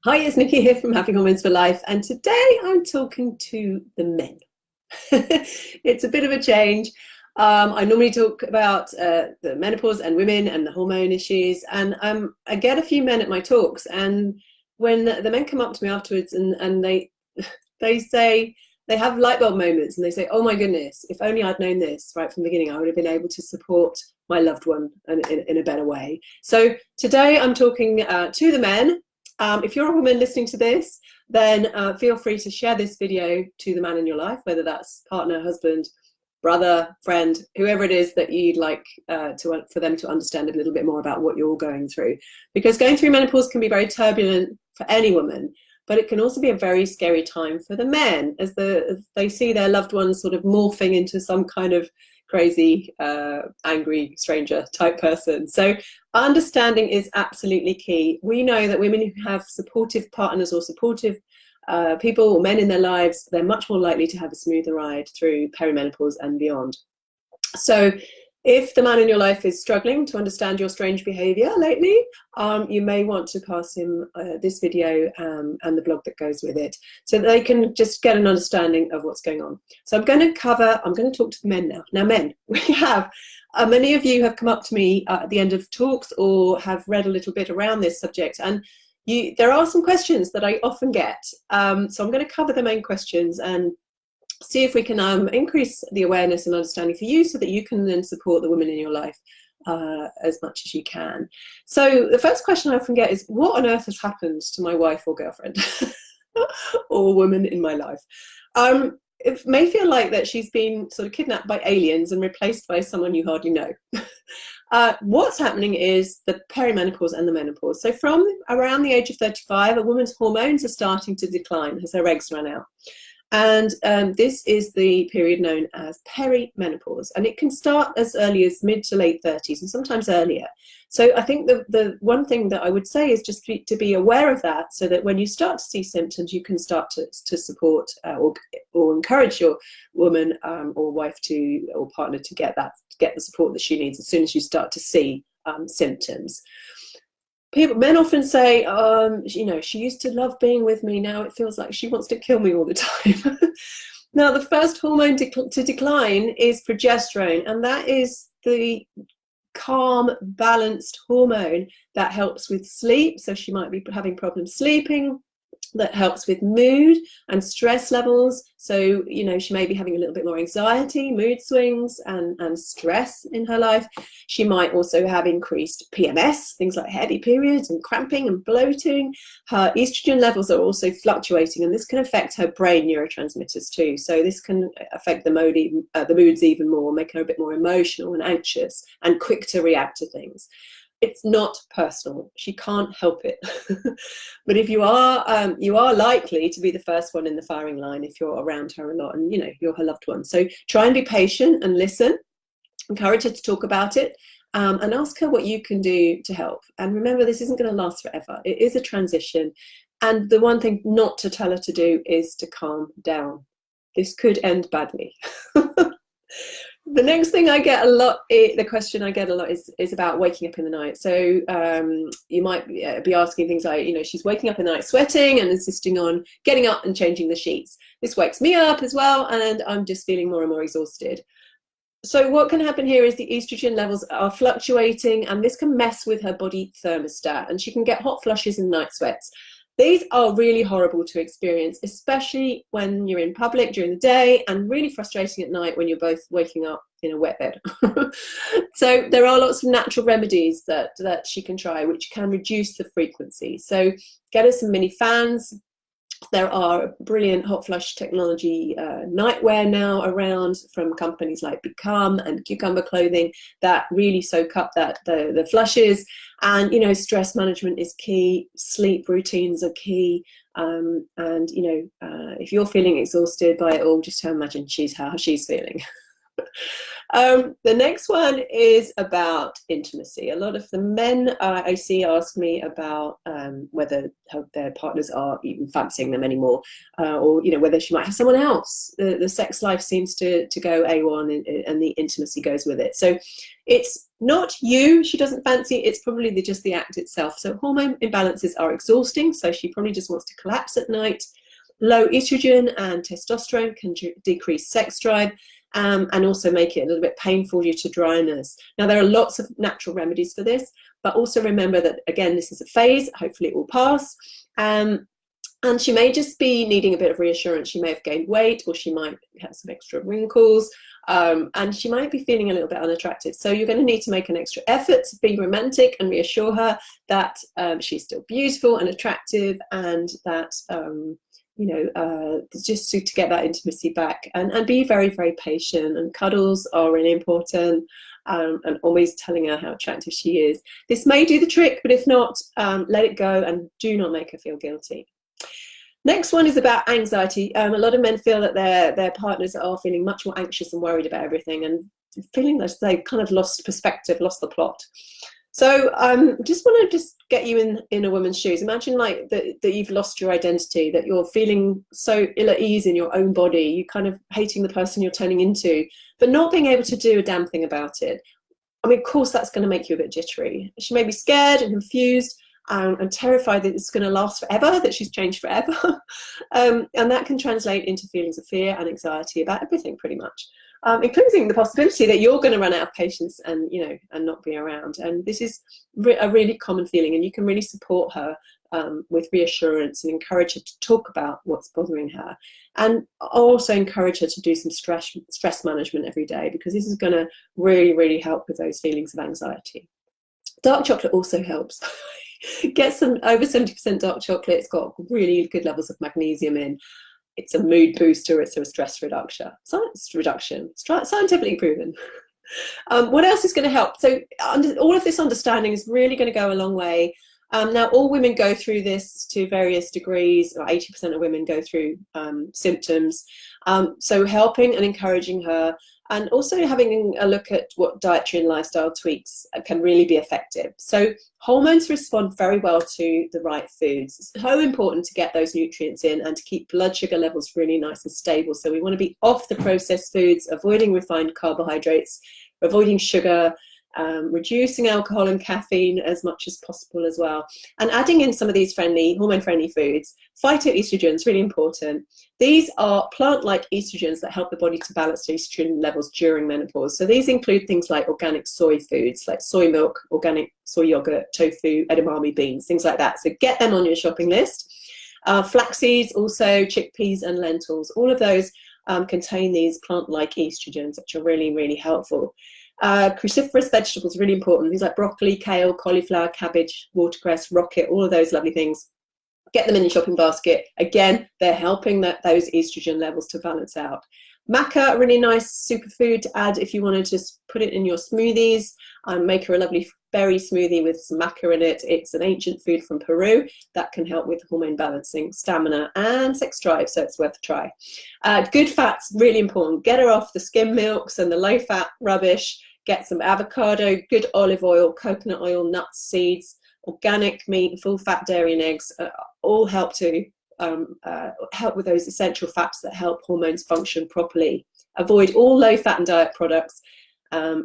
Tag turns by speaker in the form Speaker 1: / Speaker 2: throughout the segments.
Speaker 1: Hi, it's Nikki here from Happy Hormones for Life, and today I'm talking to the men. It's a bit of a change. I normally talk about the menopause and women and the hormone issues, and I get a few men at my talks, and when the men come up to me afterwards and they say they have light bulb moments, and they say, "Oh my goodness, if only I'd known this right from the beginning, I would have been able to support my loved one in a better way." So today I'm talking to the men. If you're a woman listening to this, then feel free to share this video to the man in your life, whether that's partner, husband, brother, friend, whoever it is that you'd like for them to understand a little bit more about what you're going through. Because going through menopause can be very turbulent for any woman, but it can also be a very scary time for the men as they see their loved ones sort of morphing into some kind of crazy, angry stranger type person. So understanding is absolutely key. We know that women who have supportive partners or supportive people or men in their lives, they're much more likely to have a smoother ride through perimenopause and beyond. So if the man in your life is struggling to understand your strange behavior lately, you may want to pass him this video and the blog that goes with it, so that they can just get an understanding of what's going on. So I'm going to talk to the men now. Now, men, we have, many of you have come up to me at the end of talks or have read a little bit around this subject, and there are some questions that I often get. So I'm going to cover the main questions and see if we can increase the awareness and understanding for you, so that you can then support the women in your life as much as you can. So the first question I often get is, what on earth has happened to my wife or girlfriend or woman in my life? It may feel like that she's been sort of kidnapped by aliens and replaced by someone you hardly know. What's happening is the perimenopause and the menopause. So from around the age of 35, a woman's hormones are starting to decline as her eggs run out. And this is the period known as perimenopause, and it can start as early as mid to late 30s and sometimes earlier. So I think the one thing that I would say is just to be aware of that, so that when you start to see symptoms, you can start to support or encourage your woman or wife or partner to get the support that she needs as soon as you start to see symptoms. Men often say, she used to love being with me. Now it feels like she wants to kill me all the time. Now, the first hormone to decline is progesterone, and that is the calm, balanced hormone that helps with sleep. So she might be having problems sleeping. That helps with mood and stress levels. So, she may be having a little bit more anxiety, mood swings, and stress in her life. She might also have increased PMS, things like heavy periods and cramping and bloating. Her estrogen levels are also fluctuating, and this can affect her brain neurotransmitters too. So this can affect the moods even more, make her a bit more emotional and anxious and quick to react to things. It's not personal. She can't help it. But if you are likely to be the first one in the firing line if you're around her a lot and you're her loved one. So try and be patient and listen. Encourage her to talk about it, and ask her what you can do to help. And remember, this isn't going to last forever. It is a transition. And the one thing not to tell her to do is to calm down. This could end badly. The next thing I get a lot, the question I get a lot is about waking up in the night. So you might be asking things like, she's waking up in the night sweating and insisting on getting up and changing the sheets. This wakes me up as well, and I'm just feeling more and more exhausted. So what can happen here is the estrogen levels are fluctuating, and this can mess with her body thermostat, and she can get hot flushes and night sweats. These are really horrible to experience, especially when you're in public during the day, and really frustrating at night when you're both waking up in a wet bed. So there are lots of natural remedies that she can try, which can reduce the frequency. So get her some mini fans. There are brilliant hot flush technology nightwear now around from companies like Become and Cucumber Clothing that really soak up the flushes. And stress management is key. Sleep routines are key. If you're feeling exhausted by it all, just imagine how she's feeling. The next one is about intimacy. A lot of the men I see ask me about whether their partners are even fancying them anymore, or whether she might have someone else. The sex life seems to go A1, and the intimacy goes with it. So it's not you she doesn't fancy, it's probably just the act itself. So hormone imbalances are exhausting, so she probably just wants to collapse at night. Low estrogen and testosterone can decrease sex drive, and also make it a little bit painful due to dryness. Now, there are lots of natural remedies for this, but also remember that, again, this is a phase. Hopefully it will pass. And she may just be needing a bit of reassurance. She may have gained weight, or she might have some extra wrinkles, and she might be feeling a little bit unattractive. So you're going to need to make an extra effort to be romantic and reassure her that she's still beautiful and attractive, and that just to get that intimacy back, and be very, very patient. And cuddles are really important, and always telling her how attractive she is. This may do the trick, but if not, let it go and do not make her feel guilty. Next one is about anxiety. A lot of men feel that their partners are feeling much more anxious and worried about everything, and feeling that they've kind of lost perspective, lost the plot. So just want to get you in a woman's shoes. Imagine like that you've lost your identity, that you're feeling so ill at ease in your own body, you kind of hating the person you're turning into, but not being able to do a damn thing about it. I mean, of course, that's going to make you a bit jittery. She may be scared and confused, and terrified that it's going to last forever, that she's changed forever. And that can translate into feelings of fear and anxiety about everything, pretty much. Including the possibility that you're going to run out of patience and not be around. And this is a really common feeling, and you can really support her with reassurance and encourage her to talk about what's bothering her, and also encourage her to do some stress management every day, because this is going to really, really help with those feelings of anxiety. Dark chocolate also helps. Get some over 70% dark chocolate. It's got really good levels of magnesium in. It's a mood booster. It's a stress reduction. Scientifically proven. What else is going to help? So all of this understanding is really going to go a long way. Now, all women go through this to various degrees, or 80% of women go through symptoms. So helping and encouraging her, and also having a look at what dietary and lifestyle tweaks can really be effective. So hormones respond very well to the right foods. It's so important to get those nutrients in and to keep blood sugar levels really nice and stable. So we want to be off the processed foods, avoiding refined carbohydrates, avoiding sugar, reducing alcohol and caffeine as much as possible as well, and adding in some of these hormone-friendly foods. Phytoestrogens, really important. These are plant-like estrogens that help the body to balance the estrogen levels during menopause. So these include things like organic soy foods, like soy milk, organic soy yogurt, tofu, edamame beans, things like that. So get them on your shopping list. Flax seeds, also chickpeas and lentils, all of those contain these plant-like estrogens, which are really, really helpful. Cruciferous vegetables, really important. Things like broccoli, kale, cauliflower, cabbage, watercress, rocket, all of those lovely things. Get them in your shopping basket. Again, they're helping those estrogen levels to balance out. Maca, a really nice superfood to add if you want to just put it in your smoothies. Make her a lovely berry smoothie with some maca in it. It's an ancient food from Peru that can help with hormone balancing, stamina, and sex drive, so it's worth a try. Good fats, really important. Get her off the skim milks and the low-fat rubbish. Get some avocado, good olive oil, coconut oil, nuts, seeds, organic meat, full-fat dairy and eggs, all help to help with those essential fats that help hormones function properly. Avoid all low-fat and diet products,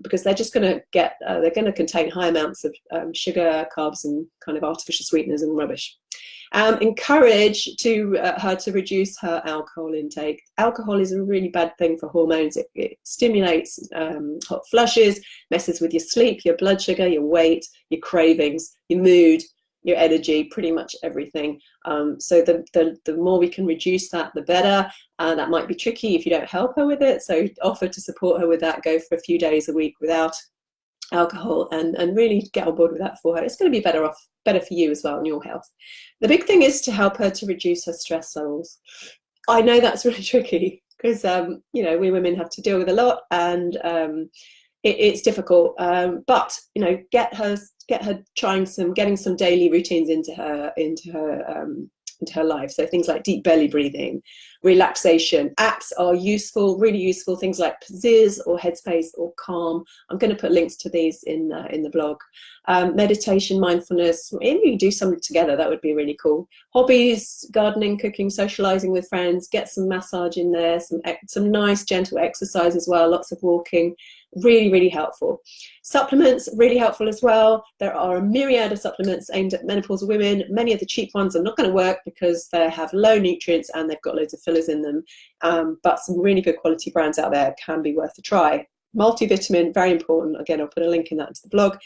Speaker 1: because they're just going to they're going to contain high amounts of sugar, carbs, and kind of artificial sweeteners and rubbish. Encourage her to reduce her alcohol intake. Alcohol is a really bad thing for hormones. It stimulates hot flushes, messes with your sleep, your blood sugar, your weight, your cravings, your mood, your energy, pretty much everything. So the more we can reduce that, the better. That might be tricky if you don't help her with it. So offer to support her with that. Go for a few days a week without alcohol, and really get on board with that for her. It's going to be better for you as well and your health. The big thing is to help her to reduce her stress levels. I know that's really tricky, because we women have to deal with a lot, and it's difficult, but get her getting some daily routines into her into her life. So things like deep belly breathing, relaxation. Apps are useful, really useful. Things like Ziz or Headspace or Calm. I'm going to put links to these in the blog. Meditation, mindfulness. If you do something together, that would be really cool. Hobbies, gardening, cooking, socializing with friends. Get some massage in there. Some nice gentle exercise as well. Lots of walking. Really, really helpful. Supplements, really helpful as well. There are a myriad of supplements aimed at menopausal women. Many of the cheap ones are not going to work because they have low nutrients and they've got loads of fillers in them. But some really good quality brands out there can be worth a try. Multivitamin, very important. Again, I'll put a link in that into the blog.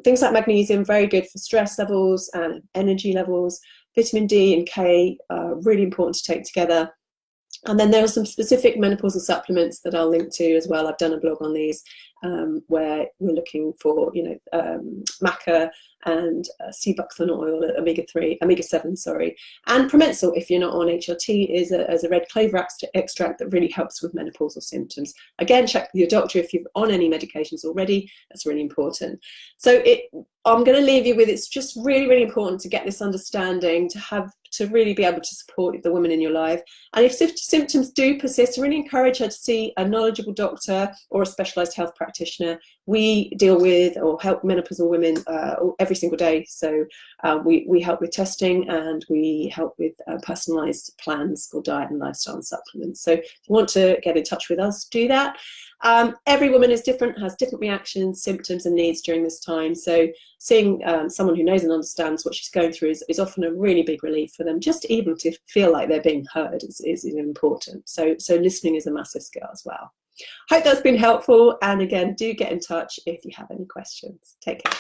Speaker 1: Things like magnesium, very good for stress levels and energy levels. Vitamin D and K, really important to take together. And then there are some specific menopausal supplements that I'll link to as well. I've done a blog on these where we're looking for, maca and sea buckthorn oil, omega-7, sorry. And Promensal, if you're not on HRT, is a red clover extract that really helps with menopausal symptoms. Again, check with your doctor if you're on any medications already. That's really important. So I'm going to leave you with, it's just really, really important to get this understanding, to really be able to support the woman in your life. And if symptoms do persist, really encourage her to see a knowledgeable doctor or a specialised health practitioner. We deal with or help menopausal women every single day. So we help with testing and we help with personalised plans for diet and lifestyle and supplements. So if you want to get in touch with us, do that. Every woman is different, has different reactions, symptoms and needs during this time. So seeing someone who knows and understands what she's going through is often a really big relief for them. Just even to feel like they're being heard is important. So listening is a massive skill as well. Hope that's been helpful. And again, do get in touch if you have any questions. Take care.